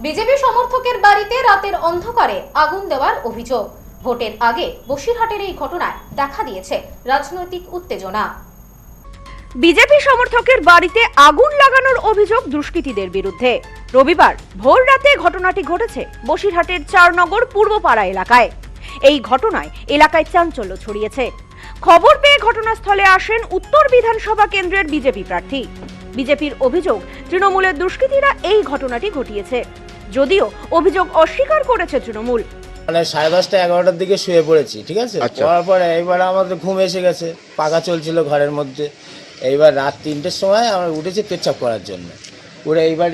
BJP সমর্থকের বাড়িতে রাতের অন্ধকারে আগুন দেওয়ার অভিযোগ। ভোটের আগে বসিরহাটের এই ঘটনায় দেখা দিয়েছে রাজনৈতিক উত্তেজনা। বিজেপি সমর্থকের বাড়িতে আগুন লাগানোর অভিযোগ দুষ্কৃতীদের বিরুদ্ধে। রবিবার ভোর রাতে ঘটনাটি ঘটেছে বসিরহাটের ৪ নগর পূর্বপাড়া এলাকায়। এই ঘটনায় এলাকায় চাঞ্চল্য ছড়িয়েছে। খবর পেয়ে ঘটনাস্থলে আসেন উত্তর বিধানসভা কেন্দ্রের বিজেপি প্রার্থী। বিজেপির অভিযোগ, তৃণমূলের দুষ্কৃতীরা এই ঘটনাটি ঘটিয়েছে, যদিও অভিযোগ অস্বীকার করেছে তৃণমূল। মানে 10:30 11টার দিকে শুয়ে পড়েছি, ঠিক আছে। পড়ার পরে এইবার আমাদের ঘুম এসে গেছে, পাখা চলছিল ঘরের মধ্যে। এইবার রাত 3টের সময় আমরা উঠেছি পেচ্ছাপ করার জন্য। ওরা এইবার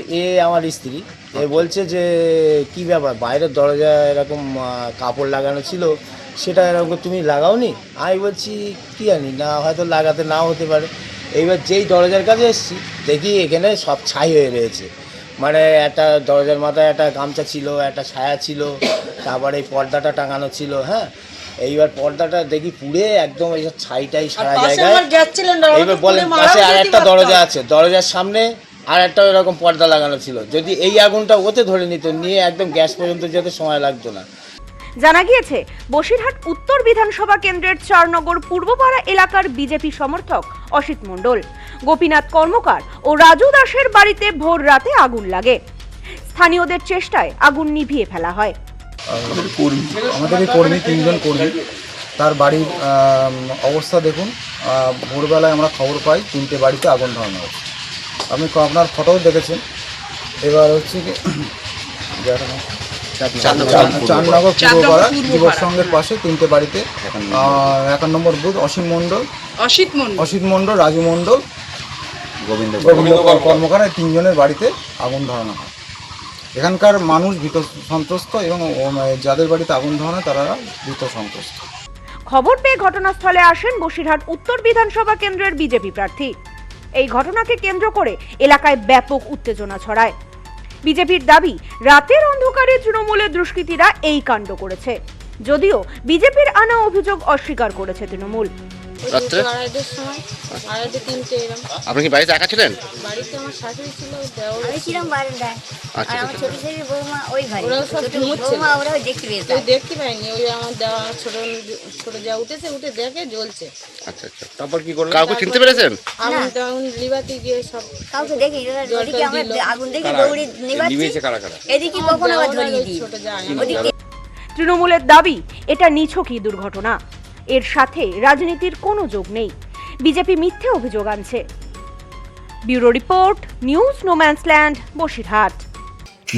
আমার স্ত্রী বলছে যে কি ব্যাপার, বাইরের দরজা এরকম কাপড় লাগানো ছিল, সেটা এরকম তুমি লাগাওনি? আমি বলছি কি জানি না, হয়তো লাগাতে নাও হতে পারে। এইবার যেই দরজার কাছে এসেছি দেখি এখানে সব ছাই হয়ে রয়েছে। মানে একটা দরজার মাথায় একটা গামছা ছিল, একটা ছায়া ছিল, তারপরে এই পর্দাটা টাঙানো ছিল। হ্যাঁ, এইবার পর্দাটা দেখি পুড়ে একদম এইসব ছাইটাই সারা জায়গায়। এইবার বলেন পাশে আর একটা দরজা আছে, দরজার সামনে আর একটা এরকম পর্দা লাগানো ছিল। যদি এই আগুনটা ওতে ধরে নিত, নিয়ে একদম গ্যাস পর্যন্ত যেতে সময় লাগতো না। জানা গিয়েছে, বসিরহাট উত্তর বিধানসভা কেন্দ্রের ৪ নগর পূর্বপাড়া এলাকার বিজেপি সমর্থক অসিত মণ্ডল, গোপীনাথ কর্মকার ও রাজু দাসের বাড়িতে ভোর রাতে আগুন লাগে। স্থানীয়দের চেষ্টায় আগুন নিভিয়ে ফেলা হয়। আমাদের এই কর্মী 3 জন কর্মী, তার বাড়ির অবস্থা দেখুন। ভোরবেলায় আমরা খবর পাই 3টে বাড়িতে আগুন ধরানো হচ্ছে। আপনি আপনার ফটোও দেখেছেন। এবার হচ্ছে কি 4 নগর পূর্বপাড়া যুবক সংঘের পাশে 3টে বাড়িতে 1 নম্বর বুথ অসিত মণ্ডল, রাজু মণ্ডল, গোবিন্দ কর্মকার, 3 জনের বাড়িতে আগুন ধরানো হয়। এখানকার মানুষ ভীত সন্ত্রস্ত এবং যাদের বাড়িতে আগুন ধরানো তারা ভীত সন্ত্রস্ত। খবর পেয়ে ঘটনাস্থলে আসেন বসিরহাট উত্তর বিধানসভা কেন্দ্রের বিজেপি প্রার্থী। এই ঘটনাকে কেন্দ্র করে এলাকায় ব্যাপক উত্তেজনা ছড়ায়। বিজেপির দাবি, রাতের অন্ধকারে তৃণমূলের দুষ্কৃতীরা এই কাণ্ড করেছে, যদিও বিজেপির আনা অভিযোগ অস্বীকার করেছে তৃণমূল। রাত্রে 2:30টার সময় 2:30-3টে এরকম। আপনি কি বাড়িতে একা ছিলেন? বাড়িতে আমার শাশুড়ি ছিল, দেওর আমি ছিলাম বারান্দায়। আচ্ছা, আর আমার ছোট ছেলে বৌমা ওই ঘরে। ওরাও সব ঘুমোচ্ছিল। বৌমা ওরাও দেখতে পেয়েছে। কেউ দেখতে পাইনি। ওই আমার দেওয়া ছোট যা উঠেছে, উঠে দেখে জ্বলছে। আচ্ছা আচ্ছা, তারপর কি করলেন? কাউকে চিনতে পেরেছেন? আগুন টাগুন লিবাতে গিয়ে সব কাউকে দেখি ওদিকে আমরা আগুন দেখে দৌড়ে নিবাচ্ছি, এদিকে কখন আবার ধরিয়ে দিই। ছোট যা ওদিকে তৃণমূলের দাবি, এটা নিছকই দুর্ঘটনা, এর সাথে রাজনীতির কোনো যোগ নেই। বিজেপি মিথ্যে অভিযোগ আনছে। Bureau report, news no man's land, Basirhat.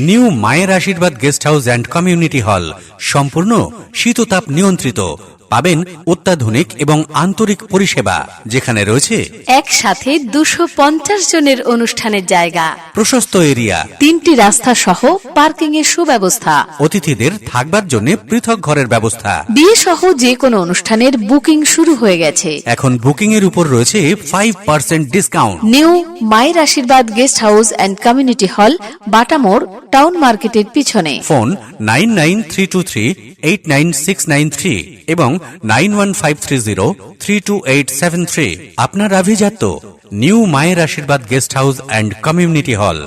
New মায়ের আশীর্বাদ guest house and community hall সম্পূর্ণ শীততাপ নিয়ন্ত্রিত। পাবেন অত্যাধুনিক এবং আন্তরিক পরিষেবা, যেখানে রয়েছে একসাথে 250 জনের অনুষ্ঠানের জায়গা, প্রশস্ত এরিয়া, 3টি রাস্তা সহ পার্কিং এর সুব্যবস্থা, অতিথিদের থাকবার জন্য পৃথক ঘরের ব্যবস্থা। বিয়ে সহ যে কোনো অনুষ্ঠানের বুকিং শুরু হয়ে গেছে। এখন বুকিং এর উপর রয়েছে 5% ডিসকাউন্ট। নিউ মায়ের আশীর্বাদ guest house and community hall, বাটামোড়, town মার্কেটের পিছনে। ফোন 9932389693 এবং 9153032873। আপনার আভিজাত্য নিউ মায়ের আশীর্বাদ guest house and community hall.